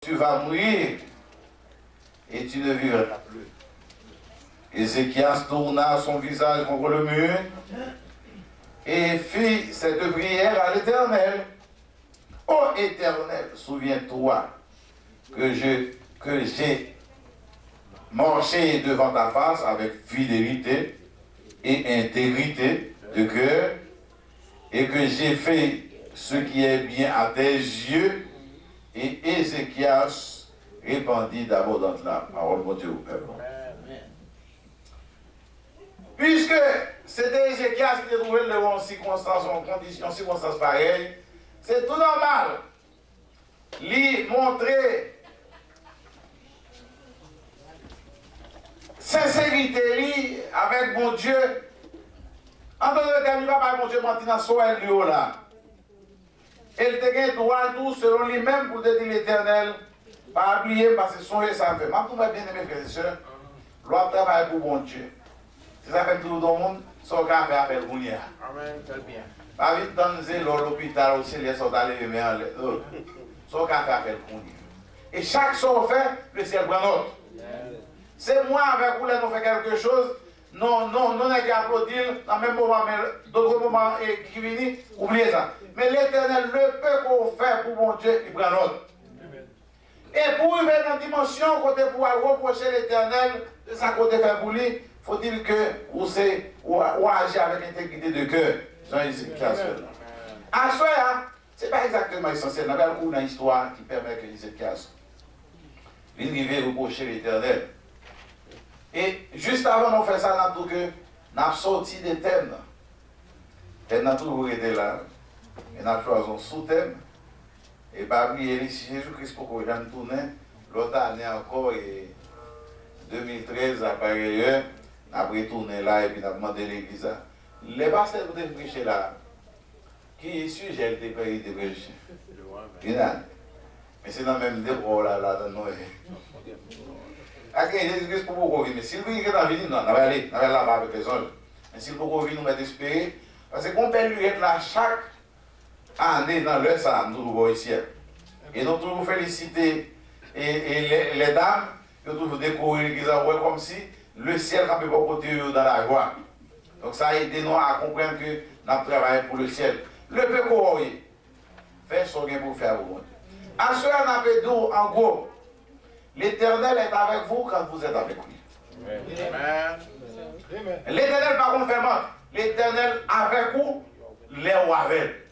tu vas mourir et tu ne vivras plus. Ézéchias tourna son visage contre le mur et fit cette prière à l'Éternel. Ô Éternel, souviens-toi que j'ai marché devant ta face avec fidélité et intégrité de cœur, et que j'ai fait ce qui est bien à tes yeux. Et Ézéchias répandit d'abondante larmes. Parole de Dieu au peuple. Puisque c'était Ézéchias qui était trouvé en circonstances, en conditions, en circonstances pareilles, c'est tout normal. Lui montrer sincérité lui avec mon Dieu. En tant que tel, il va pas mon Dieu mentir dans son lieu là. Il te gagne droit tout selon lui-même pour te dire l'Éternel. Pas oublier parce que son et ça fait. Ma pour bien aimé frères et sœurs, l'on travaille pour bon Dieu. Si ça fait tout le monde, son cas fait appel pour lui. Amen, très bien. Pas vite dans l'hôpital aussi, les soldats les mains en l'air. Son cas fait appel pour lui. Et chaque son fait, le ciel prend note. C'est moi avec vous, là, nous fait quelque chose. Non, est qu'à applaudir, dans le même moment, mais d'autres moments qui viennent, oubliez ça. Mais l'Éternel, le peu qu'on fait pour mon Dieu, il prend note. Et pour arriver dans la dimension, côté pour reprocher l'Éternel de sa côté fait pour lui, faut-il que vous agir avec intégrité de cœur. Jean-Ézéchias. À cela, ce n'est pas exactement essentiel. Il y a une histoire qui permet que Ézéchias vienne reprocher l'Éternel. Et juste avant de faire ça, nous avons sorti des thèmes. Elle n'a toujours été là. Et nous avons choisi un sous-thème. Et parmi si Jésus-Christ pour qu'on vienne tourner, l'autre année encore, et 2013, après ailleurs, nous avons retourné là et puis nous avons demandé l'église. Les pasteurs qui ont prêché là, qui est sujet de prêcher? Mais c'est dans le même débat là, dans nous. Jésus-Christ pour vous mais si vous êtes dans la vie, non, on va aller là-bas avec les autres. Mais si vous voulez nous mettre espérer, parce qu'on peut lui être là chaque année dans le ça, nous trouvons ici. Et nous toujours féliciter et les dames, qui ont toujours décoré l'église comme si le ciel n'a pas côté dans la joie. Donc ça a aidé nous à comprendre que nous travaillons pour le ciel. Le peu qu'on fait ce qu'on pour faire au monde. À cela, on a fait d'où, en gros, l'Éternel est avec vous quand vous êtes avec lui. L'Éternel, par contre, fait mal. L'Éternel avec vous, les ou avec.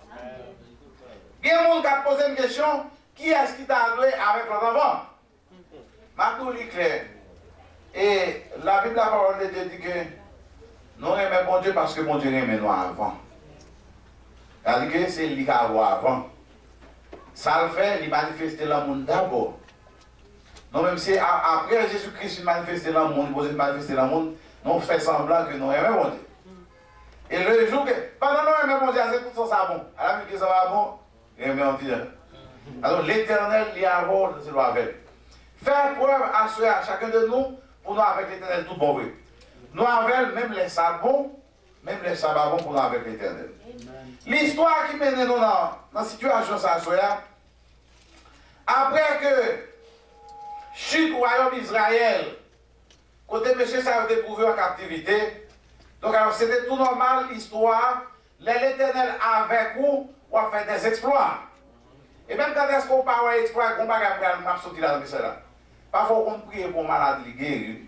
Il y a un monde qui a posé une question, qui est-ce qui t'a adoré avec l'autre avant? Maintenant, il est clair. Et la Bible, la parole de Dieu dit que nous aimons bon Dieu parce que bon Dieu aimait nous avant. C'est-à-dire que c'est lui qui a vu avant. Ça le fait, il manifeste l'amour d'abord. Non, même si après Jésus-Christ manifeste l'amour, il pose manifester l'amour, nous faisons semblant que nous aimons bon Dieu. Et le jour que, pendant que nous aimons bon Dieu, c'est tout ça bon. À la minute que ça va bon, aimons Dieu. Alors l'Éternel, il y a avant, c'est le avec. Faire preuve à chacun de nous, pour nous avec l'Éternel tout bon vrai. Nous avec même les sabbats, pour nous avec l'Éternel. L'histoire qui mène nous dans la situation ça, après que chute au royaume d'Israël, côté monsieur ça a été trouvé en captivité. Donc alors c'était tout normal, l'histoire, l'Éternel avec vous, on a fait des exploits. Et même quand est-ce qu'on parle d'exploits, on va sortir là dans cela. Parfois on prie pour malade qui guérit.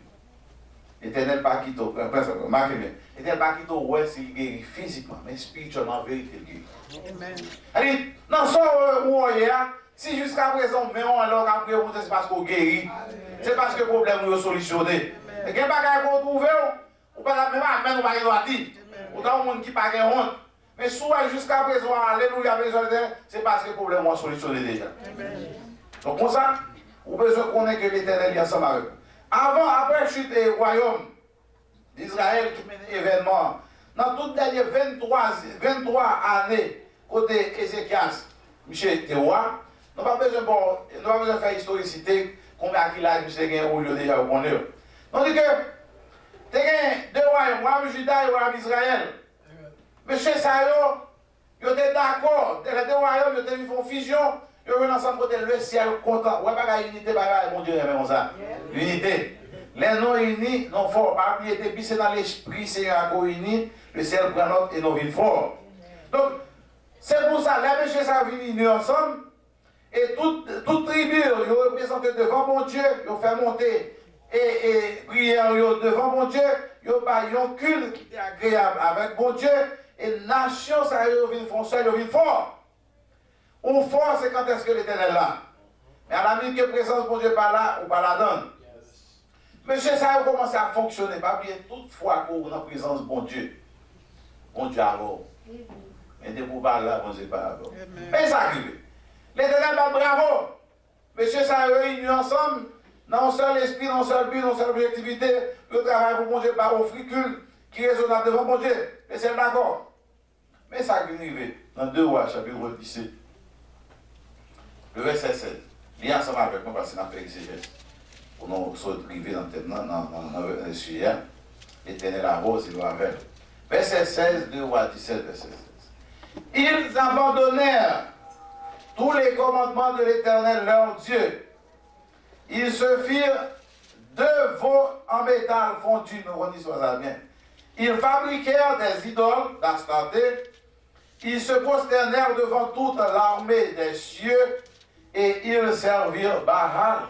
L'Éternel pas quitte, remarquez bien, l'Éternel pas quitte ouais s'il guérit physiquement, mais spirituellement, en vérité, il guérit. Amen. Allez, dans son où on est, si jusqu'à présent, mais on alors après, c'est parce qu'on guérit, c'est parce que le problème est solutionné. Et qu'il n'y a pas qu'on trouve, ou pas même à on va y dire. Autant monde qui n'a pas honte. Mais soit jusqu'à présent, alléluia, c'est parce que le problème est solutionné déjà. Donc, comme ça, vous avez besoin de connaître que l'Éternel est ensemble avec vous. Avant, après chute du royaume d'Israël qui mène événement, dans toutes les dernières 23 années, côté Ézéchias, Michel Théoua, nous n'avons pas besoin de faire historicité, combien de l'âge Michel Théoua au lieu déjà au bonheur. On dit que, tu as deux royaumes, royaume Juda et royaume Israël. Monsieur Sayo, ils étaient d'accord, les deux royaumes, ils ont fait une fusion, Ils viennent ensemble côté le ciel content. Ouais, pas unité, mon Dieu, mais ça. Unité. Les non unis, non forts. Par exemple, depuis c'est dans l'esprit, c'est à unis, le ciel prend l'autre et nos villes forts. Donc, c'est pour ça, les messieurs ça viennent unis ensemble. Et toute tribu, ils représentent devant mon Dieu, ils fait monter et prière devant mon Dieu, ils ont un culte qui est agréable avec mon Dieu, et nation, ça ils font seul, ils viennent fort. Ou fort, c'est quand est-ce que l'Éternel est là. Mais à la minute que présence mon Dieu pas là, ou pas la donne. Monsieur, ça a commencé à fonctionner. Pas bien, toute fois qu'on est en présence bon Dieu alors. Mais des pour pas là, bon Dieu pas alors. Mais ça arrive. L'Éternel va bravo. Monsieur, ça réunit ensemble, dans un seul esprit, dans un seul but, dans une seule objectivité. Le travail pour mon Dieu par au fricule qui est raisonnable devant mon Dieu. Et c'est d'accord. Mais ça arrive dans 2 Rois, chapitre 17. Le verset 16. Lié ensemble avec moi parce qu'on a fait exégèse. Pour nous arriver dans le sujet. L'Éternel arrose, il va avec. Verset 16, 2 Rois 17, verset 16. Ils abandonnèrent tous les commandements de l'Éternel leur Dieu. Ils se firent 2 veaux en métal fondu, nous redisons ça bien. Ils fabriquèrent des idoles d'Astarté. Ils se prosternèrent devant toute l'armée des cieux et ils servirent Baal.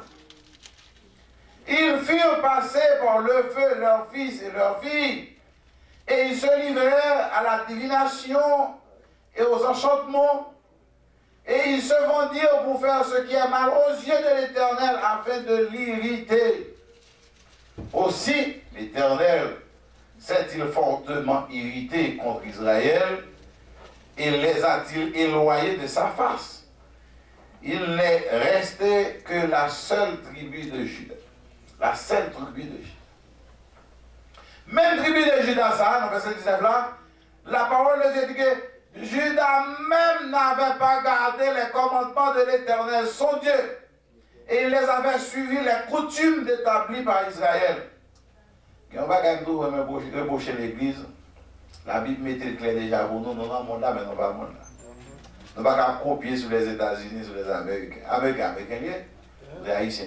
Ils firent passer par le feu leurs fils et leurs filles et ils se livrèrent à la divination et aux enchantements. Et ils se vendirent pour faire ce qui est mal aux yeux de l'Éternel afin de l'irriter. Aussi, l'Éternel s'est-il fortement irrité contre Israël et les a-t-il éloignés de sa face. Il n'est resté que la seule tribu de Juda. La seule tribu de Juda. Même tribu de Juda, ça, dans le verset 19 là, la parole de Dieu dit que Judas même n'avait pas gardé les commandements de l'Éternel, son Dieu, et il les avait suivis les coutumes établies par Israël. Quand on va rebaucher l'église, la Bible mettait le clair déjà pour nous, nous dans le monde là, mais non pas le monde là. Nous ne pouvons pas copier sur les États-Unis, sur les Américains. Américains, les Haïtiens.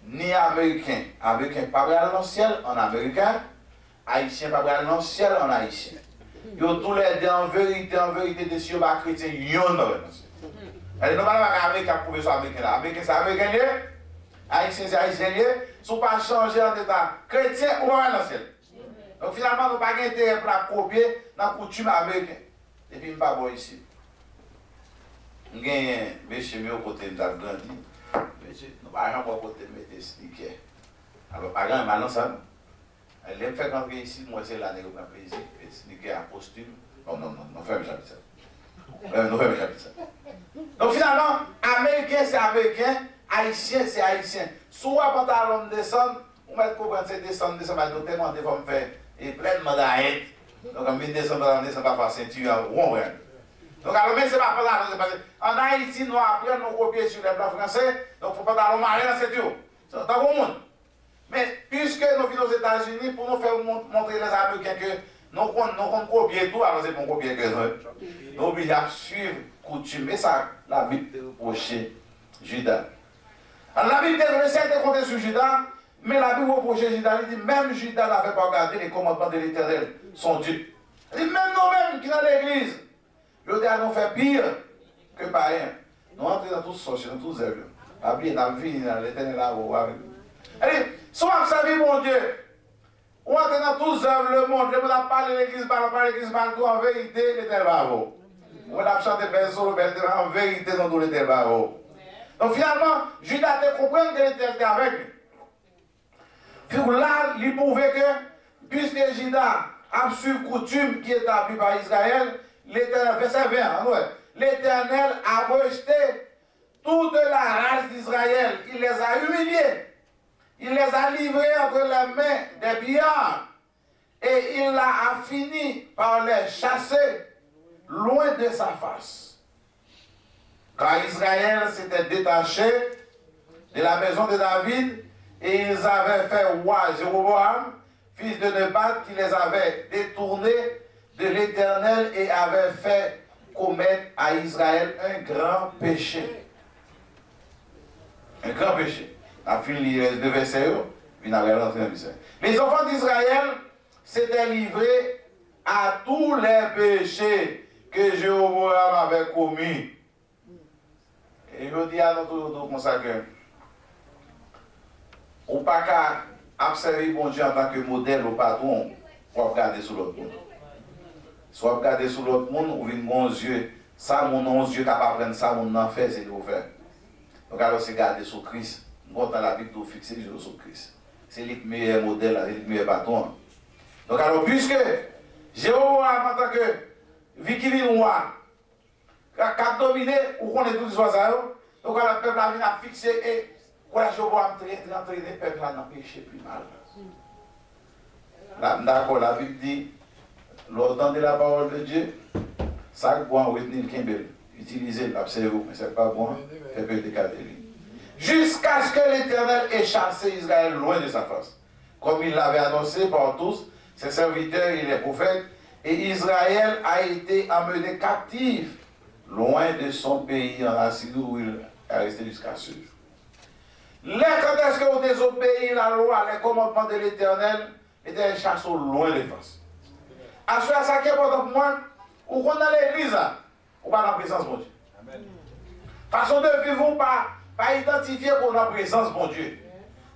Ni Américains, Américains pas dans le ciel en Américain, Haïtiens pas dans le ciel en Haïtien. Ils ont tous les deux en vérité, des cieux pas chrétiens, ils ont dans le ciel. Alors, nous ne pouvons pas Américains pour que Américains là. Américains, c'est Américains, Haïtiens, c'est Haïtiens, ils ne sont pas changés en état chrétien ou dans le ciel. Donc finalement, nous n'avons pas intérêt pour copier dans la coutume américaine. Et puis, je ne pas bon ici. Je gagne monsieur mieux côté de grandi. Monsieur, nous pas pour côté de mettre sticker. Alors par exemple, maintenant ça. Elle me fait quand ici, moi c'est l'année où je plaisir, et sticker à costume. Non, ferme jamais ça. Non, ferme jamais ça. Donc finalement, américain c'est américain, haïtien c'est haïtien. Soit pantalon descend, on va comprendre c'est descendre, nous tellement de fois me faire et pleinement d'arrêt. Donc on vient descendre pas faire ceinture, on donc, alors, mais ce n'est pas pantalon, c'est parce qu'en Haïti, nous apprenons nos copier sur les blancs français, donc il ne faut pas pantalon marrer dans cette eau. C'est un bon monde. Mais puisque nous venons aux États-Unis, pour nous faire montrer les Américains que nous comptons copier tout, alors c'est bon copier que nous. Nous obligés à suivre, coutume, et ça, la Bible reprochait Judas. Alors, la Bible est certes comptée sur Judas, mais la Bible reprochait Judas. Elle dit même Judas n'avait pas gardé les commandements de l'Éternel, son Dieu. Elle dit même nous-mêmes qui dans l'église. Le dernier fait pire que païen. Nous entrons dans tout sorcier, dans tout zèle. Après, dans la vie, dans l'Éternel là, vous voyez. Elle dit, soit vous savez, mon Dieu, on entre dans tout zèle, le monde, le monde a parlé de l'église, parle l'église, tout en vérité, l'Éternel va vous. On a chanté belle solo, belle en vérité, dans tout l'Éternel va vous. Donc finalement, Judas te comprend que l'Éternel était avec lui. Puis là, il prouvait que, puisque Judas a suivi coutume qui est établie par Israël, l'Éternel, verset 20, l'Éternel a rejeté toute la race d'Israël. Il les a humiliés. Il les a livrés entre les mains des pillards. Et il a fini par les chasser loin de sa face. Car Israël s'était détaché de la maison de David et ils avaient fait roi Jéroboam, fils de Nebat, qui les avait détournés de l'Éternel et avait fait commettre à Israël un grand péché. Un grand péché. On fini les deux versets, puis on a rentré dans le mystère. Les enfants d'Israël s'étaient livrés à tous les péchés que Jéroboam avait commis. Et je dis à notre consacré, on ne peut pas observer bon Dieu en tant que modèle ou patron pour regarder sur l'autre monde. Soit regarder sur l'autre monde, ou une bon Dieu, ça, mon Dieu capable de prendre ça, mon en fait, c'est de vous faire. Donc alors, c'est garder sur Christ. Nous, dans la Bible, nous fixer sur Christ. C'est le meilleur modèle, c'est le meilleur patron. Donc alors, puisque Jéhovah, en tant que Vicky Noir, cap dominé, ou qu'on est tous les oiseaux, donc alors, le peuple a venu à fixer et voilà, Jéhovah a entraîné le peuple à péché plus mal. D'accord, la Bible dit, l'ordre de la parole de Dieu, ça bon, retenir le Kimbel, utilisez l'observez-vous, mais ce n'est pas bon, faites peu de cas de lui. Jusqu'à ce que l'Éternel ait chassé Israël loin de sa face, comme il l'avait annoncé par tous ses serviteurs et les prophètes, et Israël a été emmené captif loin de son pays en Assyrie où il est resté jusqu'à ce jour. Quand est-ce que vous désobéissez la loi, les commandements de l'Éternel, l'Éternel chasse au loin de face. À ce ça qui est important pour moi, ou qu'on a l'église, ou pas dans la présence de Dieu. Amen. Façon de vivre, pas identifier qu'on a la présence de Dieu.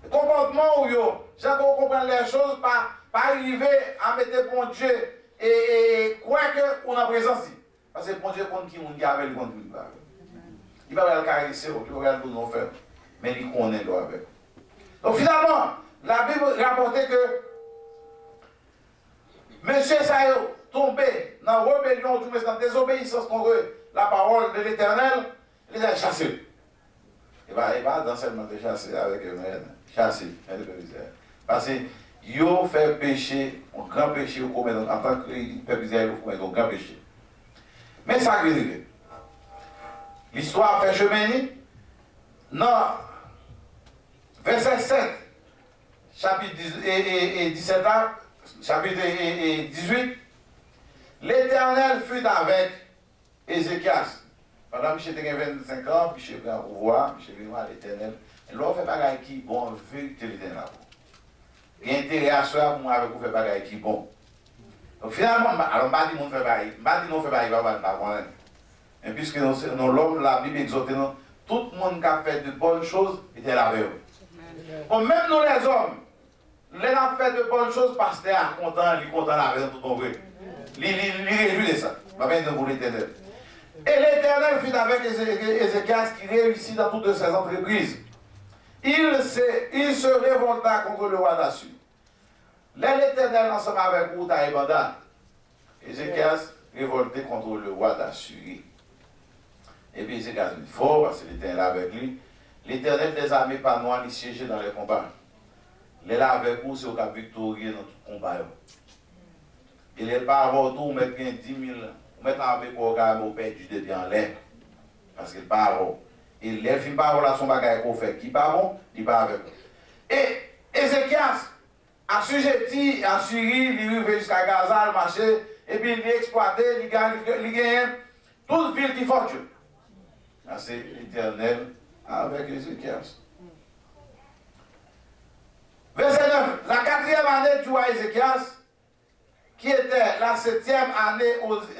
Le comportement où yo, j'ai qu'on comprend les choses, pas arriver à mettre bon Dieu et croire qu'on a la présence. Parce que bon Dieu compte qui nous avec le compte qui nous avec. Il va pas le caresser, il va pas nous faire, mais il connaît le avec. Donc finalement, la Bible rapportait que Monsieur Sayo tombé dans la rébellion, dans la désobéissance contre la parole de l'Éternel, il les a chassés. Il va dans seulement de chasser avec eux, chasser. Parce qu'ils ont fait péché, un grand péché, en tant que peuple d'Israël, ils ont un grand péché. Mais ça arrive. L'histoire fait chemin. Non. Verset 7, chapitre 17, chapitre 18. L'Éternel fut avec Ézéchias. Pendant que j'étais 25 ans, puis je suis en pouvoir, puis je suis à l'Éternel. Et là, on fait bagaille qui bon, vérité l'Éternel. Il y a intérêt à soi pour moi avec vous faire bagaille qui bon. Donc finalement, alors je ne dis pas faire bagaille, je ne dis pas faire bagaille, pas voir. Et puisque dans l'homme, la Bible exhorte, tout le monde qui a fait de bonnes choses était là avec eux. Bon, même nous les hommes, les gens fait de bonnes choses parce qu'ils sont contents, ils sont contents avec tout le monde. Ils réjouissent de ça. Je vais pour l'Éternel. Et l'Éternel fut avec Ézéchias qui réussit dans toutes ses entreprises. Il se révolta contre le roi d'Assur. L'Éternel ensemble avec Outa et Banda. Ézéchias révolté contre le roi d'Assur. Et puis Ézéchias dit fort parce que l'Éternel avec lui. L'Éternel des armées par nous, il siégeait dans les combats. Il est là avec vous, c'est au cap victorieux dans tout combat. Il est pas avant tout, mettre 10 000, mettre avec pour regarder au perdu de bien en l'air. Parce qu'il pas avant. Il lève une parole à son bagage qu'on fait. Qui pas bon, il pas avec vous. Et Ézéchias, assujetti à Syrie, il arrive jusqu'à Gaza, le marché, et puis il est exploité, il gagne toute ville qui fortune. C'est l'Éternel avec Ézéchias. Verset 9. La 4e année du roi Ézéchias, qui était la 7e année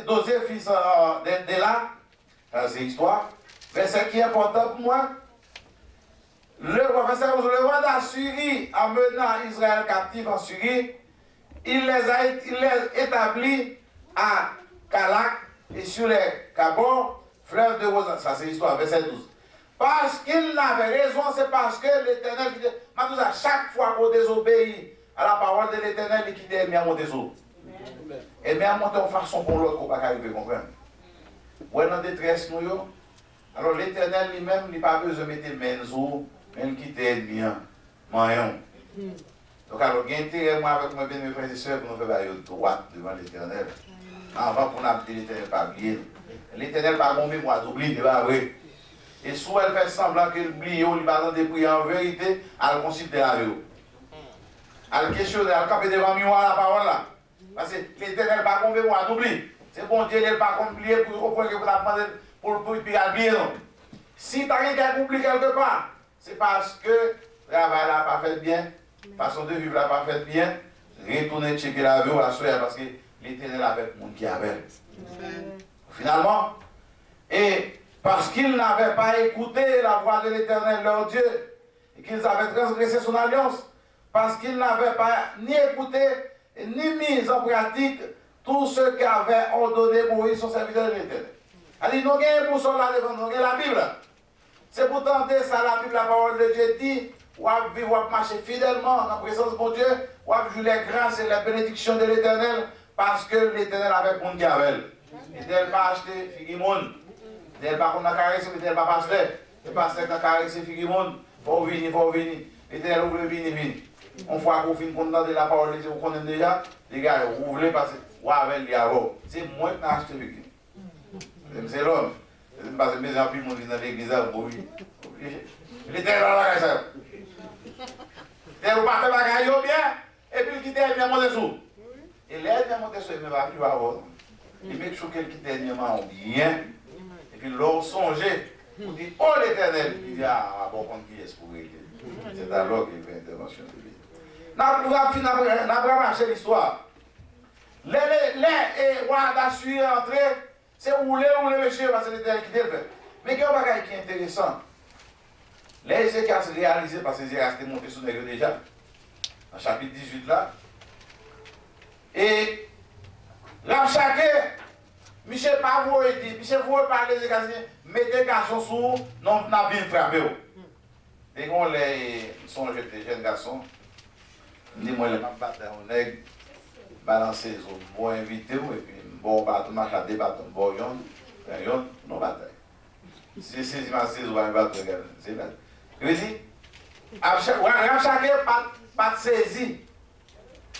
d'Osée, fils d'Éla, c'est l'histoire. Verset qui est important pour moi. Le roi d'Assyrie, en menant Israël captif en Syrie, il les établit à Kalak et sur les Kabor, fleuve de Rosa. Ça c'est l'histoire, verset 12. Parce qu'il n'avait raison, c'est parce que l'Éternel, à chaque fois qu'on désobéit à la parole de l'Éternel, il quitte et à monter sur. Et bien à monter en façon pour l'autre qu'on ne peut pas arriver, comprendre. Ou dans détresse, nous, alors l'Éternel lui-même, il n'a pas besoin de mettre main sur, mais il quitte bien, moyen. Donc alors, il y a intérêt, moi, avec mes frères et sœurs, pour nous faire la droite devant l'Éternel. Avant qu'on ait l'Éternel pas oublié. L'Éternel pas bon mémoire d'oublier, c'est pas vrai. Et soit elle fait semblant qu'elle oublie, il va dans des prières en vérité, elle considère avec eux. Elle questionne, elle campe devant moi la parole là. Parce que l'Éternel pas bon mémoire d'oublier. C'est bon Dieu, il pas oublié pour comprendre que vous la demandez pour oublier non. Si tu as quelqu'un qui oublie quelque part, c'est parce que le travail n'a pas fait bien, façon de vivre n'a pas fait bien, retournez checker la vie à soi parce que l'Éternel avec le monde qui avait. Finalement, et parce qu'ils n'avaient pas écouté la voix de l'Éternel leur Dieu, et qu'ils avaient transgressé son alliance, parce qu'ils n'avaient pas ni écouté, ni mis en pratique tout ce qu'avait ordonné Moïse, son serviteur de l'Éternel. Alors, nous avons pour cela devant nous, la Bible. C'est pour tenter ça, la Bible, la parole de Dieu dit, ou à vivre, ou à marcher fidèlement en présence de mon Dieu, ou à jouer les grâces et les bénédictions de l'Éternel, parce que l'Éternel avait mon Gavel. L'Éternel n'a pas acheté Figimon. L'Éternel n'a pas caressé, l'Éternel n'a pas acheté. Le pasteur n'a caressé Figimon. Faut venir, faut venir. L'Éternel ouvre le venir. On voit qu'on finit content de la parole de Dieu, vous connaissez déjà. Les gars, vous voulez passer. Ou avec les avos. C'est moi qui n'ai acheté Figimon. C'est l'homme. C'est parce que mes amis m'ont dit dans l'église, l'Éternel a la caisse. L'Éternel n'a pas fait bagaille bien. Et puis il quitte bien monter sous. Et l'aide bien monter sous, il ne va plus avoir. Il met toujours quelqu'un qui dernièrement bien. Et puis l'on songeait. Pour dire, oh l'Éternel. Il dit, ah bon, qui est-ce pour aider. C'est alors qu'il fait intervention de lui. Nous avons marché l'histoire. Les rois d'Assur entrés, c'est où les messieurs, parce que l'Éternel qui le fait. Mais il y a un bagage qui est intéressant. Les Ézéchias réalisé parce que Ézéchias était monté sur les déjà. Dans le chapitre 18 là. Et Rabchaké, Michel Pavot dit, Michel vous parler des garçons, mettez garçons sous, non, n'a bien frappé. Et quand les sont jetés jeunes garçons, dis-moi les battre un nègre, balancer les autres, bon invité, et puis bon bâton, ma débattre, bon yon, non bataille. Si c'est ma saison, on va battre, c'est là. Je dis, Rabchaké pas saisi.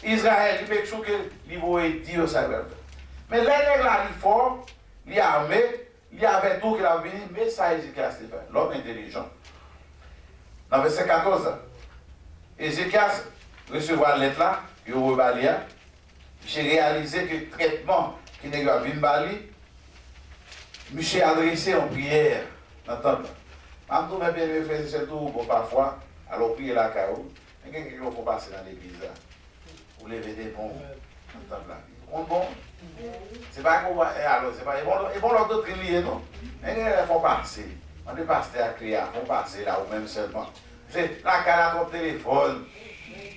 Israël, il fait chose que il dit au savoir. Mais les nègres là, il fort, il armé, il avait tout qu'il a venu, mais ça Ézéchias fait. L'homme intelligent. Dans verset 14, Ézéchias recevra la lettre là, il rebalia. J'ai réalisé que le traitement qui n'est pas venu bali, Michel adressé en prière dans le temple. En tout, mes bien frères, c'est tout bon parfois, alors prier la caillou, mais quelqu'un qui faut passer dans l'église là. Vous levez des bons dans le temple là. On bon. C'est pas qu'on va. Alors, c'est pas. Ils vont leur doctrine liée, non? Mais il faut passer. On est pasteur à crier, il faut passer là, ou même seulement. C'est la carte à ton téléphone.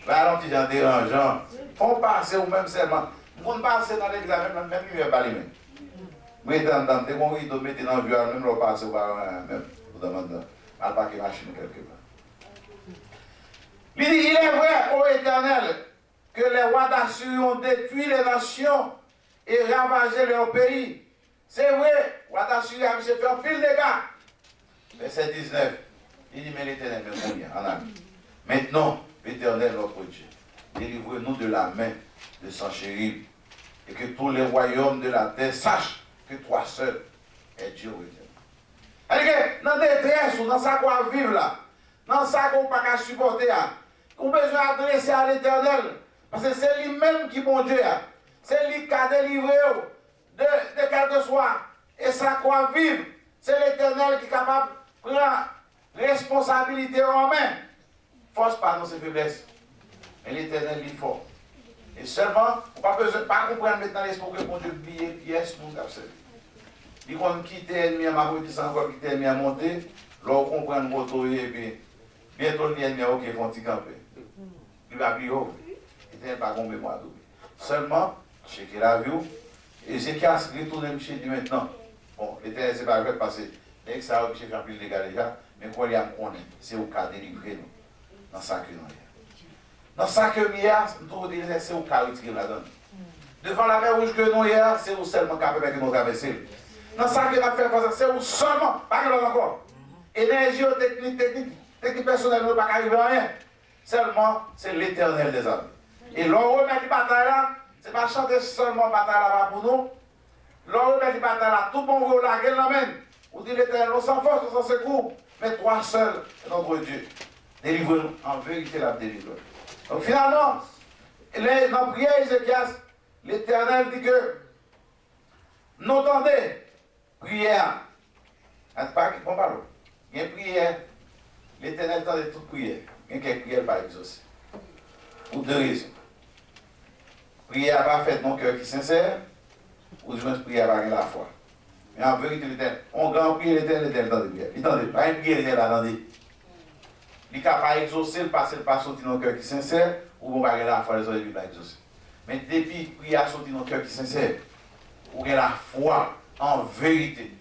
Là, l'on dit en dérangeant. Il faut passer ou même seulement. On passe dans l'examen, même il ne va pas les mêmes. Mais dans dès qu'on doit mettre dans le vieux, même le passer ou pas, même. Vous demandez, à pas qu'il machine quelque part. Il dit, il est vrai, ô Éternel, que les rois d'Assur ont détruit les nations et ravagé leur pays. C'est vrai, roi d'Assur a fait un pile de dégâts. Verset 19, il dit, mais l'Éternel me mouille en ami. Maintenant, l'Éternel notre Dieu, délivre-nous de la main de Sanchérib, et que tous les royaumes de la terre sachent que toi seul es Dieu éternel. Dans la détresse ou dans ça qu'on va vivre là, dans ça qu'on ne peut pas supporter, on a besoin d'adresser à l'Éternel. Parce que c'est lui-même qui est bon Dieu. C'est lui qui a délivré de quel que soit. Et ça qu'on va vivre, c'est l'Éternel qui est capable de prendre responsabilité en main. Force pas dans ses faiblesses. Mais l'Éternel est fort. Et seulement, on n'a pas besoin de pas comprendre maintenant l'esprit que mon Dieu plie pièce nous capsule. Il qu'on quitte l'ennemi à ma route, encore quitter l'ennemi à monter, là on comprend le moto et puis bientôt l'ennemi a ok, ils vont t'y camper. Il va plus haut. L'Éternel pas tomber moi double. Seulement, checker la vue, Ézéchias retourne chez lui maintenant. Bon, l'Éternel c'est pas vrai parce que dès que ça a fait plus de dégâts déjà, mais quoi il y a qu'on est, c'est au cas délivrer nous dans ça que nous est. Dans ça que nous hier, c'est au cas où la donne. Devant la mer rouge que nous hier, c'est où seulement capable de nous traverser. Dans ça que nous avons fait, c'est où seulement, pas que nous encore. Énergie, technique personnelle, nous ne pas arriver à rien. Seulement, c'est l'Éternel des hommes. Et l'on remet la bataille là, ce n'est pas chanter seulement la bataille là pour nous. L'on remet la bataille là, tout bon vous là, qu'elle l'emmène. Vous dites l'Éternel, on s'en force, on s'en secours, mais toi seul, notre Dieu. Délivre-nous, en vérité la délivre. Donc finalement, dans la prière Ézéchias, l'Éternel dit que, nous entendez, prière, pas qui prend pas l'eau. Il y a une prière l'Éternel tend de toute prière. Il y a quelques prières pas exaucées. Pour deux raisons. Prière pas faite non cœur qui est sincère, ou du moins prière pas la foi. Mais en vérité, l'Éternel, on grand prier l'Éternel tend de prière. Il tend de pas une prière, l'Éternel attendez. Il n'est pas exaucé, parce qu'il pas sorti dans le cœur qui est sincère, ou on va regarder la foi, les autres, il pas exaucé. Mais depuis que prière sorti dans le cœur qui est sincère, ou la foi en vérité,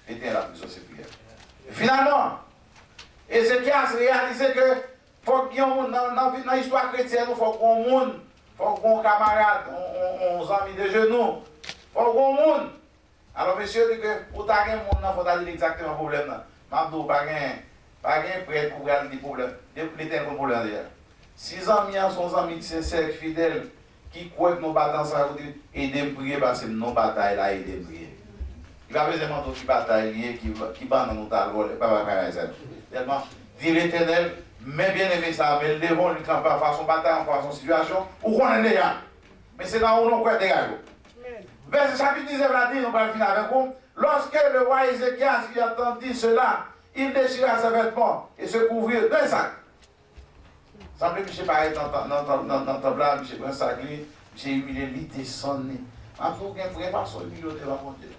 l'Éternel a exaucé prière. Finalement, Ézéchias réalisé que faut qu'il y ait dans l'histoire chrétienne, il faut qu'on monde, il faut qu'on camarade, on amis de genoux, il faut qu'on monde. Alors, monsieur dit que pour ta gueule, il faut dire exactement le problème. Je ne pas de prêtre pour regarder des problèmes. L'Éternel a un problème d'ailleurs. Si les amis sont amis sincères, fidèles, qui croient que nous battons ça, vous dites, aidez à prier parce que nos batailles là, aidez à prier. Il va besoin de qui bataille, qui bat dans nos talons, pas ça. Tellement, dit l'Éternel, mais bien aimé ça, mais les devons lui camper en façon bataille, en façon situation, ou qu'on est là. Mais c'est là où l'on croit dégage. Verset chapitre 19, là, dit, nous allons finir avec vous. Lorsque le roi Ézéchias qui entendit cela, il déchira ses vêtements et se couvrit d'un sac. Semble que je ne sais pas, dans le temple là, je prends un sac, j'ai humilié, il descend. Après, il y a une façon de humilier devant mon Dieu.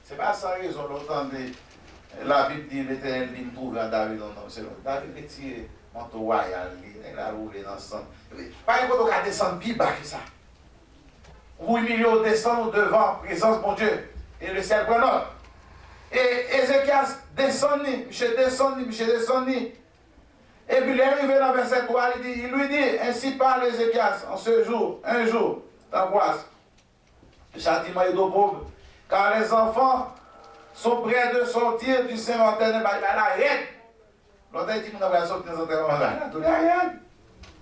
Ce n'est pas sans raison, l'autant de la Bible dit, l'Éternel dit, trouve à David, non, c'est l'autre. David est tiré, manteau royal, il a roulé dans le sang. Pas une fois qu'on descend plus bas que ça. Ou humilier, descend devant, présence de mon Dieu. Et le ciel prend l'autre. Et Ézéchias descend, Michel descend. Et puis il est arrivé dans verset 3, il lui dit, ainsi parle Ézéchias, en ce jour, un jour, d'angoisse, le châtiment est d'eau pauvre, car les enfants sont prêts de sortir du sein maternel, il arrête. L'autre dit, nous avons sorti des enterrements, il arrête.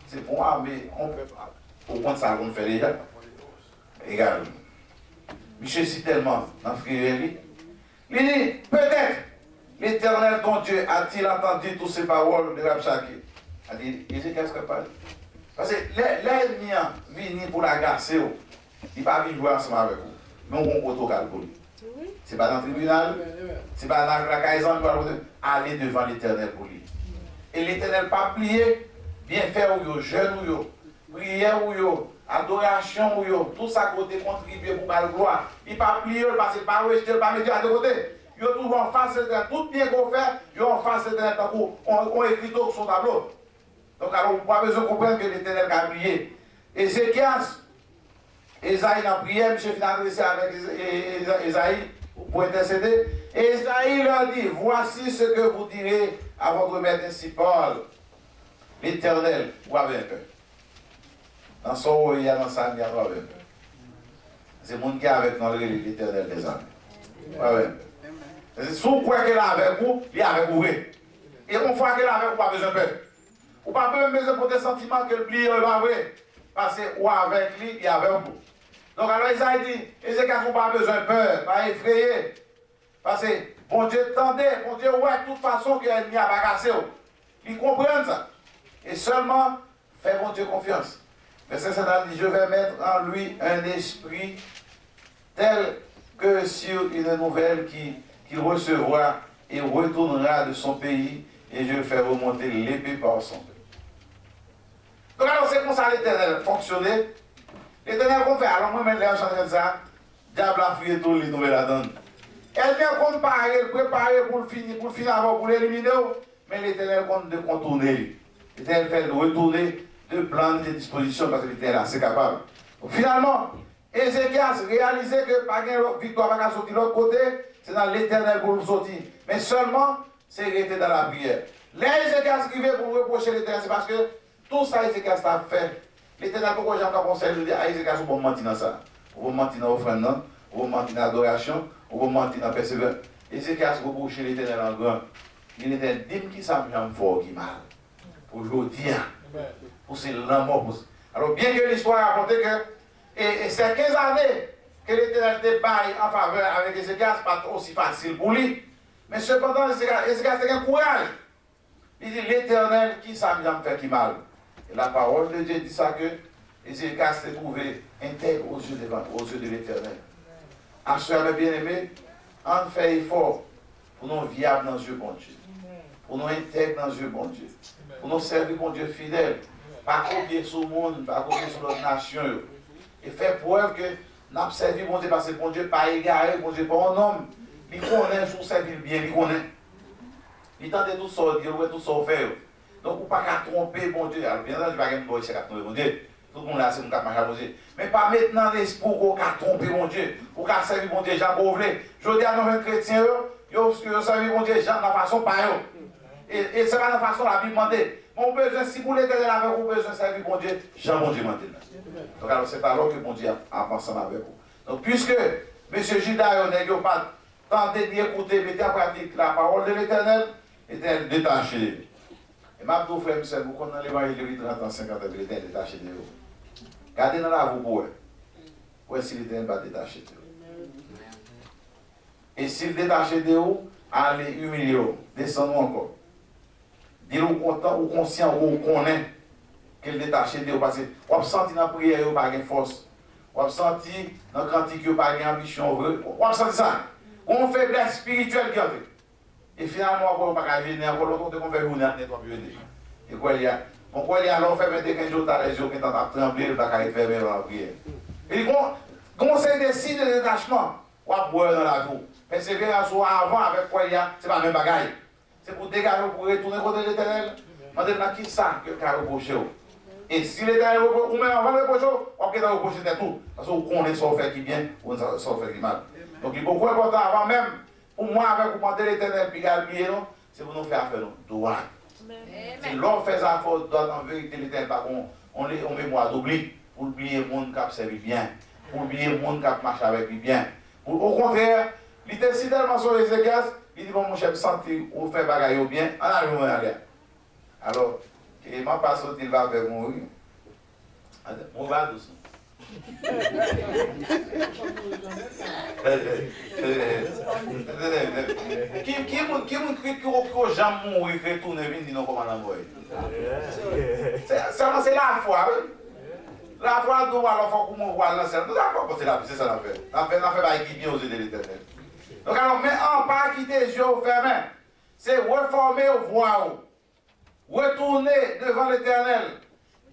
C'est pour moi, mais on ne peut pas. Au point de ça, on fait déjà. Égal. Michel cite tellement dans le frère, il dit, peut-être, l'Éternel ton Dieu a-t-il entendu toutes ces paroles de Rabshakeh? Il dit, qu'est-ce que parle? Parce que l'ennemi vient pour l'agacer, il ne va pas jouer ensemble avec vous. Mais on va autocar pour lui. Ce n'est pas dans le tribunal, ce n'est pas dans la caïsan, aller devant l'Éternel pour lui. Et l'Éternel pas plié, bien faire ou jeûne ou prière ou adoration ou tout ça côté contribuer pour la gloire. Il ne pas plié, parce qu'il ne pas rejeté, il ne pas mettre à côté. Il y a toujours en face de tout bien qu'on fait, il y a en face de on écrit tout sur son tableau. Donc alors, on n'a pas besoin de comprendre que l'Éternel a prié. Ézéchias, Esaïe a prié, M. finalisé avec Esaïe pour intercéder. Et Esaïe leur dit, voici ce que vous direz à votre maître ainsi Paul, l'Éternel, vous avez un peu. Dans son haut, il y a dans sa vie, vous avez un peu. C'est le monde qui est avec nous, l'Éternel des âmes. Vous avez un peu. Si vous croyez qu'elle est avec vous, il est avec vous. Et une fois qu'elle est avec vous, pas besoin de peur. Vous n'avez pas besoin pour des sentiments que le plié est pas vrai. Parce que ou avec lui, il est avec vous. Donc alors Isaïe dit, Ézéchias n'a pas besoin de peur, pas effrayé. Parce que bon Dieu tendait, bon Dieu, ouais, de toute façon qu'il n'y a pas cassé. Ils comprennent ça. Et seulement, fais bon Dieu confiance. Verset 7 dit, je vais mettre en lui un esprit tel que sur une nouvelle qu'il recevra et retournera de son pays, et je vais faire remonter l'épée par son pays. Donc alors c'est comme ça l'Éternel fonctionnait. L'Éternel qu'on fait, alors moi-même, les gens de ça, diable a fouillé tout les nouvelles là-dedans. Elle vient préparer pour le finir avant, pour l'éliminer, mais l'Éternel compte de contourner. L'Éternel fait de retourner, de prendre des dispositions parce que l'Éternel est assez capable. Donc, finalement, Ézéchias réalisait que pas de victoire va sortir de l'autre côté, c'est dans l'Éternel pour nous sortir. Mais seulement, c'est rester dans la prière. Les Ézéchias qui viennent pour reprocher l'Éternel, c'est parce que tout ça, Ézéchias a fait. L'Éternel, pourquoi j'ai encore conseillé de dire à Ézéchias, vous mentir dans ça. Vous mentir dans l'offrande, vous mentir dans l'adoration, vous mentir dans la persévérance. Ézéchias reprocher l'Éternel en grand. Il était dit qui ça me fort qui mal. Pour aujourd'hui, pour ces l'amour. Alors, bien que l'histoire a raconté que, et c'est 15 années que l'Éternel débaille en faveur avec Ézéchias, pas aussi facile pour lui. Mais cependant, Ézéchias a un courage. Il dit, l'Éternel, qui ça me fait qui mal. Et la parole de Dieu dit ça que Ézéchias s'est trouvé intègre aux yeux de l'Éternel. À ce mes bien-aimés, on fait effort pour nous viables dans les yeux de Dieu. pour nous intègrer dans Dieu, bon Dieu. Pour nous servir, bon Dieu, fidèle. Pas copier sur le monde, pas copier sur notre nation. Et faire preuve que nous avons servi, bon Dieu, parce que bon Dieu, pas égaré, bon Dieu, pas un homme. Il connaît son servir bien, il connaît. Il tente tout ça, il veut tout ça faire. Donc, on ne peut pas tromper, bon Dieu. Alors, bien sûr, je ne vais pas tromper, bon Dieu. Tout le monde là, c'est mon cap marcher, bon Dieu. Mais pas maintenant l'esprit qu'on a trompé, bon Dieu. Pour qu'on servi, bon Dieu, Jean Pauvlet. Je dis à nos chrétiens, ils servi, bon Dieu, Jean, de la façon pas eux. Et c'est pas de la façon la Bible demande. Mon besoin, si vous l'éternel avec vous, besoin de servir, bon Dieu, Jean, bon Dieu, demande. Donc, alors, c'est alors que bon Dieu a ensemble avec vous. Donc, puisque M. Judas, n'a pas tenté d'écouter, mettez en pratique la parole de l'éternel, était détaché. Et ma petite frère, monsieur, vous connaissez l'évangile de 30 ans, 50 ans, il était détaché de vous. Gardez dans la vous pour eux. Pour si l'éternel va détacher de vous. Et s'il détache de vous, allez humilier vous, descendez encore. Dis-le content ou conscient ou connaît qu'il détache de vous. Parce que vous avez senti dans la prière, vous n'avez pas de force. Vous avez senti dans le cantique, vous n'avez pas d'ambition. Vous avez senti ça. Une faiblesse spirituelle qui a fait. Et finalement, on ne peut pas venir, on peut pas venir, on ne peut pas venir. Et quoi il y a? Pourquoi il y a alors fait 15 jours dans les yeux qui sont en trembler, il va faire dans la prière. Et conseil des signes de détachement, on va boire dans la joue. Persévérance avant avec quoi il y a, ce n'est pas le même bagaille. C'est pour dégager, pour retourner contre l'éternel. Maintenant, qui ça que le cas reproché? Et si l'éternel reproche, ou même avant le reproche, on peut reprocher tout. Parce qu'on connaît ce qu'on fait qui bien ou ce qu'on fait qui mal. Donc il est beaucoup important avant même. Pour moi, avec vous demander l'éternel, puis oublier, c'est pour nous faire affaire, droit. Si l'on fait ça, il faut en vérité l'éternel, on met moi d'oubli, pour oublier le monde qui a servi bien, pour oublier le monde qui a marché avec lui bien. Au contraire, il était si tellement sur les écailles, il dit, bon, mon chef, senti, ou fait bagaille bien, en arrivant en arrière. Alors, il m'a pas sauté, il va vers mourir. On va doucement. Qui jamais mourir, retourner, venir dans comment on mourir. C'est la foi. La foi doit alors faut qu'on voit là, c'est d'accord, c'est ça l'affaire. L'affaire va être bien aux yeux de l'éternel. Donc alors, mais en pas quitter les yeux fermés, c'est reformer aux voix, retourner devant l'éternel.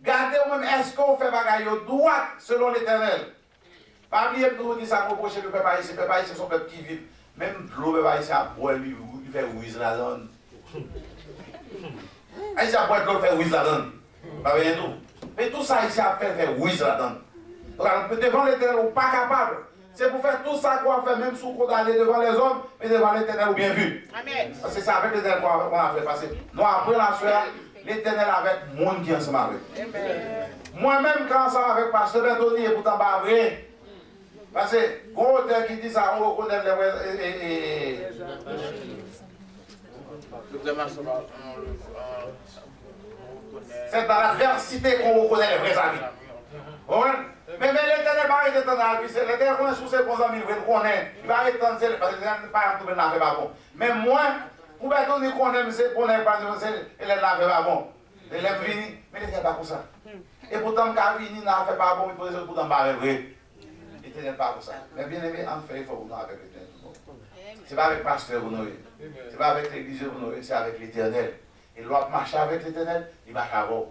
Gardez ou même, est-ce qu'on fait bagaille droite selon l'éternel? Pas oublier de vous dire ça, reprocher le peuple haïtien. Le peuple haïtien, c'est son peuple qui vit. Même l'eau, le peuple haïtien a boire, il fait ouïs la donne. Haïtien a boire de l'eau, il fait ouïs la donne. Pas bien tout. Mais tout ça, Haïtien a fait ouïs la donne. Donc, alors, devant l'éternel, on n'est pas capable. C'est pour faire tout ça qu'on fait, même si on aller devant les hommes, mais devant l'éternel, ou bien vu. Amen. Parce que c'est avec l'éternel qu'on a fait passer. Nous, après la soirée, l'éternel avec le monde qui est ensemble avec. Moi-même, quand ensemble avec Pasteur Bertoni, et pourtant pas vrai. Parce que, gros auteur qui dit ça, on reconnaît les vrais. C'est dans l'adversité qu'on reconnaît les vrais amis. Mais l'éternel va arrêter de t'entendre. L'éternel connaît sous ses bons amis, il connaît. Il va arrêter de t'entendre parce que l'éternel n'est pas tout bien fait pas bon. Mais moi, pour Bertoni connaît, c'est pour ne pas dire que l'éternel fait pas bon. L'élève vini, mais l'éternel pas comme ça. Et pourtant, quand vini n'a fait pas bon, il peut pourtant pas vrai. L'éternel n'est pas comme ça. Mais bien aimé, en fait, il faut vous avec l'éternel. Ce n'est pas avec le pasteur vous n'aurez. Ce n'est pas avec l'église vous n'aurez, c'est avec l'éternel. Et l'autre marche avec l'éternel, il marche avant.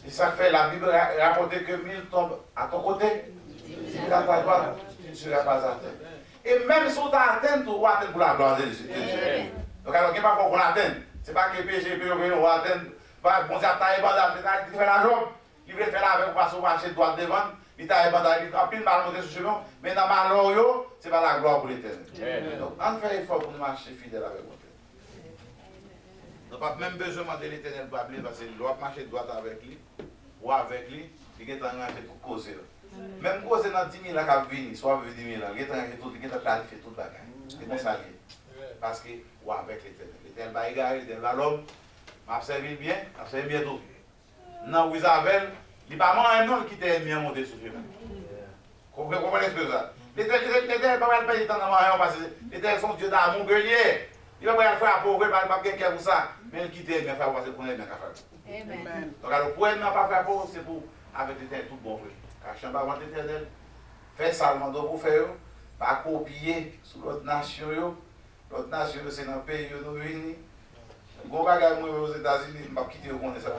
Et ça fait la Bible raconter que 1000 tombent à ton côté, 1000 à ta droite, tu ne seras pas atteint. Et même si on t'atteint, tu vas atteindre pour la gloire de Dieu. Donc alors, il n'y a pas qu'on atteigne. Ce n'est pas que le péché peut nous atteindre. Bon, ça t'a ébandé, il fait la jambe, il veut faire la avec parce qu'on marche droite devant, il t'a ébandé, il a pile mal monté sur le chemin, mais dans ma malheur, ce n'est pas la gloire pour l'éternel. Donc, on fait l'effort pour nous marcher fidèles avec vous. Donc, pas même besoin de l'éternel pour appeler, parce qu'il doit marcher droit avec lui, ou avec lui, il est en train de tout causer. Même causer dans 10 000 ans qui viennent, soit 10 000 ans, il est en train de planifier tout le bagage. C'est bon ça lié. Parce que, ou avec l'éternel. L'éternel va égarer, l'éternel va l'homme, m'a servi bien, m'a servi bien tout. Non, Isabelle, il n'y a pas un nom qui t'a bien monté sur le chemin. Vous comprenez ce que ça? L'éternel n'est pas mal payé dans le monde, parce que l'éternel est son Dieu d'amour guerrier. Il va pas faire pauvre, il va pas quelqu'un pour ça. Mais il quitte bien faire parce qu'on est bien capable. Amen. Donc alors, pour être pas faire pauvre, c'est pour avec l'éternel tout bon frère. Car je ne pas l'éternel, faites ça le pour faire, pas copier sur l'autre nation. L'autre nation, c'est dans le pays où nous venons. Bon bagage moi aux États-Unis, je ne vais pas quitter au ça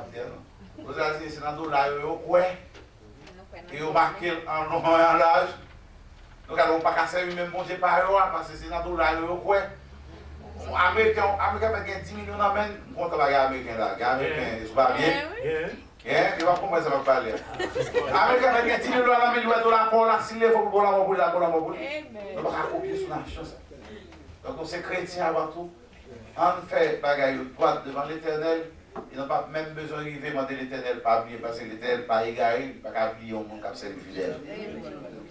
aux États-Unis, c'est dans le dollar, ouais. Et on marque en nom et en l'âge. Donc, on ne peut pas servir même bon Dieu par eux, parce que c'est dans le dollar, ouais. Américain a 10 millions d'amènes, on compte les Américains là. Les Américains, ils sont pas bien. Il va comprendre ça va parler. Américain a 10 millions d'amènes, il va être là pour la s'il faut pour la mobile, la pour la mobile. On va pas copier sur la chose. Donc, on c'est chrétien avant tout. On fait bagaille droit devant l'Éternel. Ils n'ont pas même besoin d'arriver demander l'Éternel pas oublier parce que l'Éternel n'est pas égaré. Il ne va pas oublier un monde qui a servi fidèle.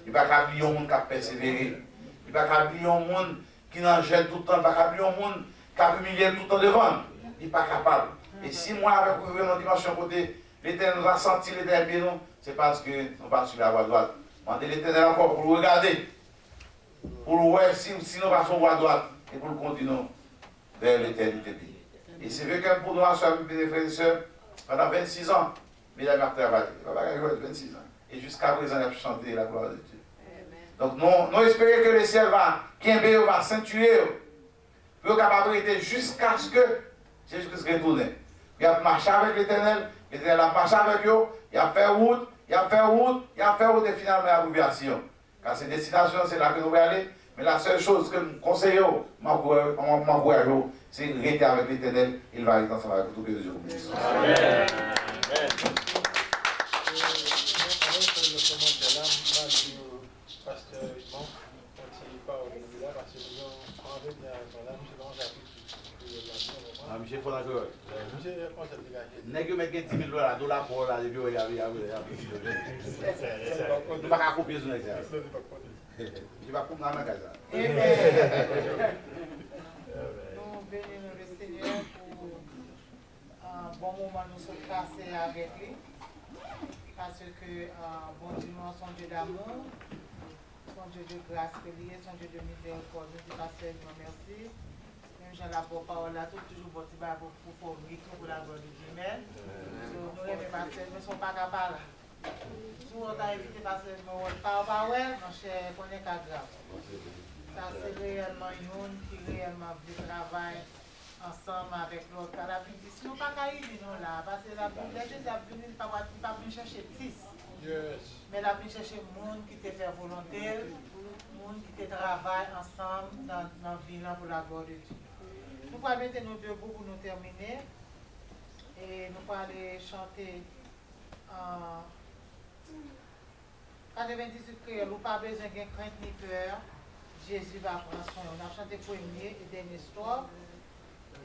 Il ne va pas oublier un monde qui a persévéré. Il ne va pas oublier un monde qui n'en gêne tout le temps. Il ne va pas oublier un monde qui a humilié tout le temps devant. Il n'est pas capable. Et si moi, avec vous, dans dimension côté, l'Éternel nous a senti l'Éternel bien, c'est parce que nous pas sur la voie droite. Demandez l'Éternel encore pour le regarder. Pour le voir si nous passons sur la voie droite. Et pour le continuer vers l'éternité. Et c'est vrai que pour nous, mes frères et sœurs, pendant 26 ans, mesdames a travaillé. 26 ans. Et jusqu'à présent, il a chanté la gloire de Dieu. Donc, nous espérons que le ciel va, va ceinturer, pour capable de jusqu'à ce que Jésus-Christ retourne. Il a marché avec l'Éternel, l'Éternel a marché avec eux, il a fait route, il a fait route, il a fait route et finalement l'obligation. Car cette destination, c'est là que nous voulons aller. Mais la seule chose que nous conseillons, m'encourageons, c'est de rester avec l'Éternel. Il va être ensemble avec tout que Dieu vous bénisse. Amen. Monsieur Fonacor. N'est-ce que 10 000 dollars pour la review, il y a. Tu ne vas pas copier sur l'exercice. Tu vas couper dans le magasin. Nous bénissons le Seigneur pour un bon moment nous sommes passés avec lui. Parce que bon Dieu, son Dieu d'amour, son Dieu de grâce, son Dieu de miséricorde, nous disons seulement merci. Même Jean la parole là, toujours bon pour former pour la gloire de Dieu. Nous aimons pas mais ne sont pas capables. Si on t'a invité parce que nous ne parlons pas, mon cher, on est grave. Ça, c'est réellement une monde qui réellement veut travailler ensemble avec l'autre. La Bible dit, si nous ne pas arriver là, parce que la Bible, Jésus a venu, il ne va pas venir chercher 10. Mais il a venu chercher le monde qui te fait volonté, le monde qui te travaille ensemble dans la vie pour la gloire de Dieu. Nous allons mettre nos debout pour nous terminer. Et nous allons aller chanter en 98 créoles. Nous n'avons pas besoin de crainte ni peur. Jésus va prendre soin. On a chanté premier et dernier soir.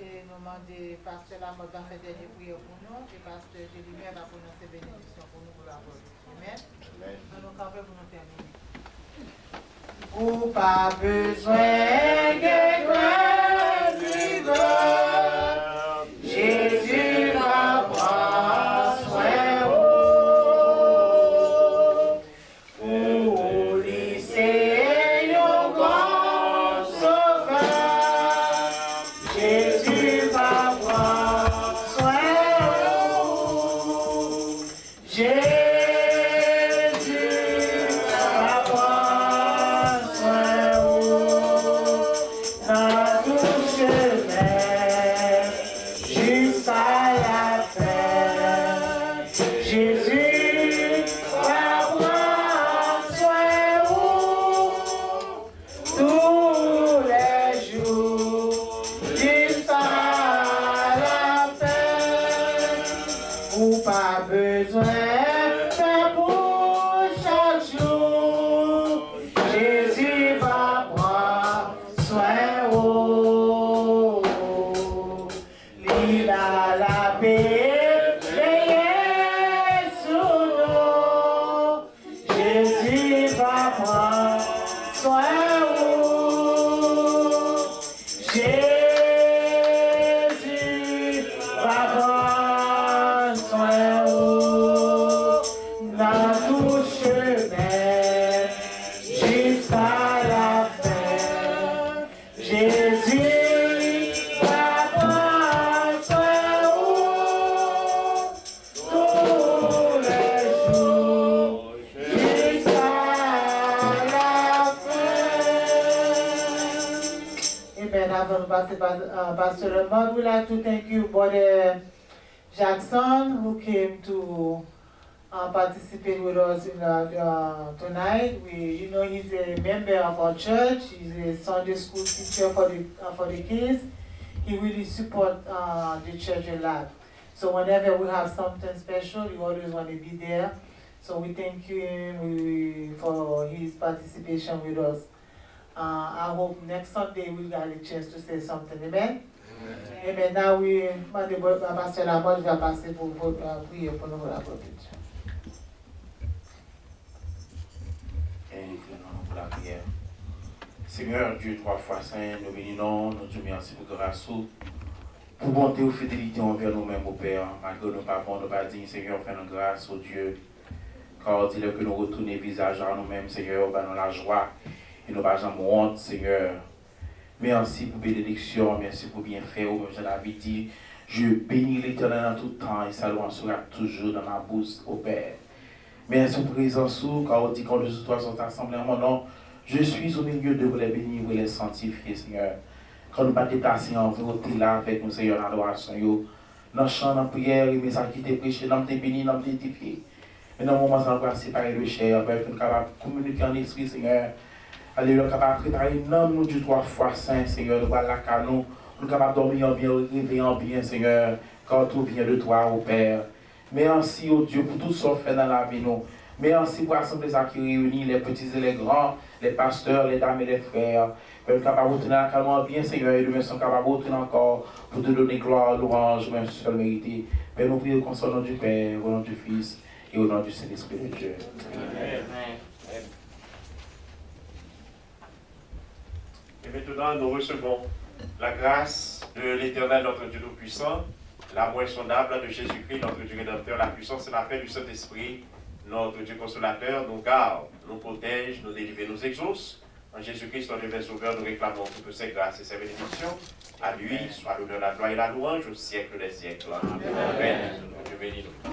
Et nous demandons, pasteur Lamotte va faire dernière prière pour nous. Et pasteur Jélimère va prononcer bénédiction pour nous pour la gloire. Amen. Nous allons pour nous terminer. Ou pas besoin de crainte ni peur. Jésus va prendre soin. Pour lycée, au grand sauveur. Jésus va prendre soin. Jésus va prendre soin dans tout chemin jusqu'à la fin. Jésus va prendre soin tous les jours jusqu'à la fin. Ou pas besoin de pour chaque jour. Jésus va prendre soin. Il a la paix, veillez sur nous. Jésus va prendre soin. Jésus va prendre soin. passer Pastor Lemon. We'd like to thank you, Brother Jackson, who came to participate with us in tonight. He's a member of our church. He's a Sunday school teacher for the kids. He really supports the church a lot. So whenever we have something special, he always want to be there. So we thank him for his participation with us. I hope next Sunday we'll get a chance to say something. Amen? Amen. Now we demande Pasteur Lamothe va passer pour prier pour nous la protection. Inclinons pour la prière. Seigneur Dieu, 3 fois saint, nous bénissons, nous te remercions pour grâce, pour bonté ou fidélité envers nous-mêmes, au Père. Malgré nos pas bons, nous pas dignes, Seigneur, fais-nous grâce, au Dieu. Car dis-le que nous retournons visage à nous-mêmes, Seigneur, dans la joie et nous pas jamais honte, Seigneur. Merci pour bénédiction, merci pour bienfait, comme je l'avais dit. Je bénis l'Éternel en tout temps et sa louange sera toujours dans ma bouche, au Père. Merci pour présence, car on dit quand deux ou trois sont assemblés en mon nom, je suis au milieu de vous les bénir, vous les sanctifier, Seigneur. Quand nous pas déplacer en vérité là avec nous, Seigneur, en adoration, dans le chant, dans la prière, et mes actes qui t'es prêché, dans tes bénis, dans tes édifiés. Mais dans le moment où on va séparer le cher, pour être capable de communiquer en esprit, Seigneur. Alléluia, capable de préparer un homme, nous, du 3 fois saint, Seigneur, de voir la canon, nous capable de dormir en bien, réveiller en bien, Seigneur, quand tout vient de toi, au Père. Merci, oh Dieu, pour tout ce qu'on fait dans la vie, nous. Merci pour l'assemblée qui réunit les petits et les grands, les pasteurs, les dames et les frères. Père, capable de retourner la canon bien, Seigneur, et demain, sont capables de retourner encore pour te donner gloire, louange, même seul mérité. Père, nous prions au nom du Père, au nom du Fils et au nom du Saint-Esprit de Dieu. Amen. Et maintenant, nous recevons la grâce de l'Éternel, notre Dieu Tout-Puissant, l'amour insondable de Jésus-Christ, notre Dieu Rédempteur, la puissance et la paix du Saint-Esprit, notre Dieu Consolateur, nous garde, nous protège, nous délivre, nous exauce. En Jésus-Christ, notre Dieu Sauveur, nous réclamons toutes ces grâces et ces bénédictions. À lui soit l'honneur, la gloire et la louange au siècle des siècles. Amen. Dieu bénit nous.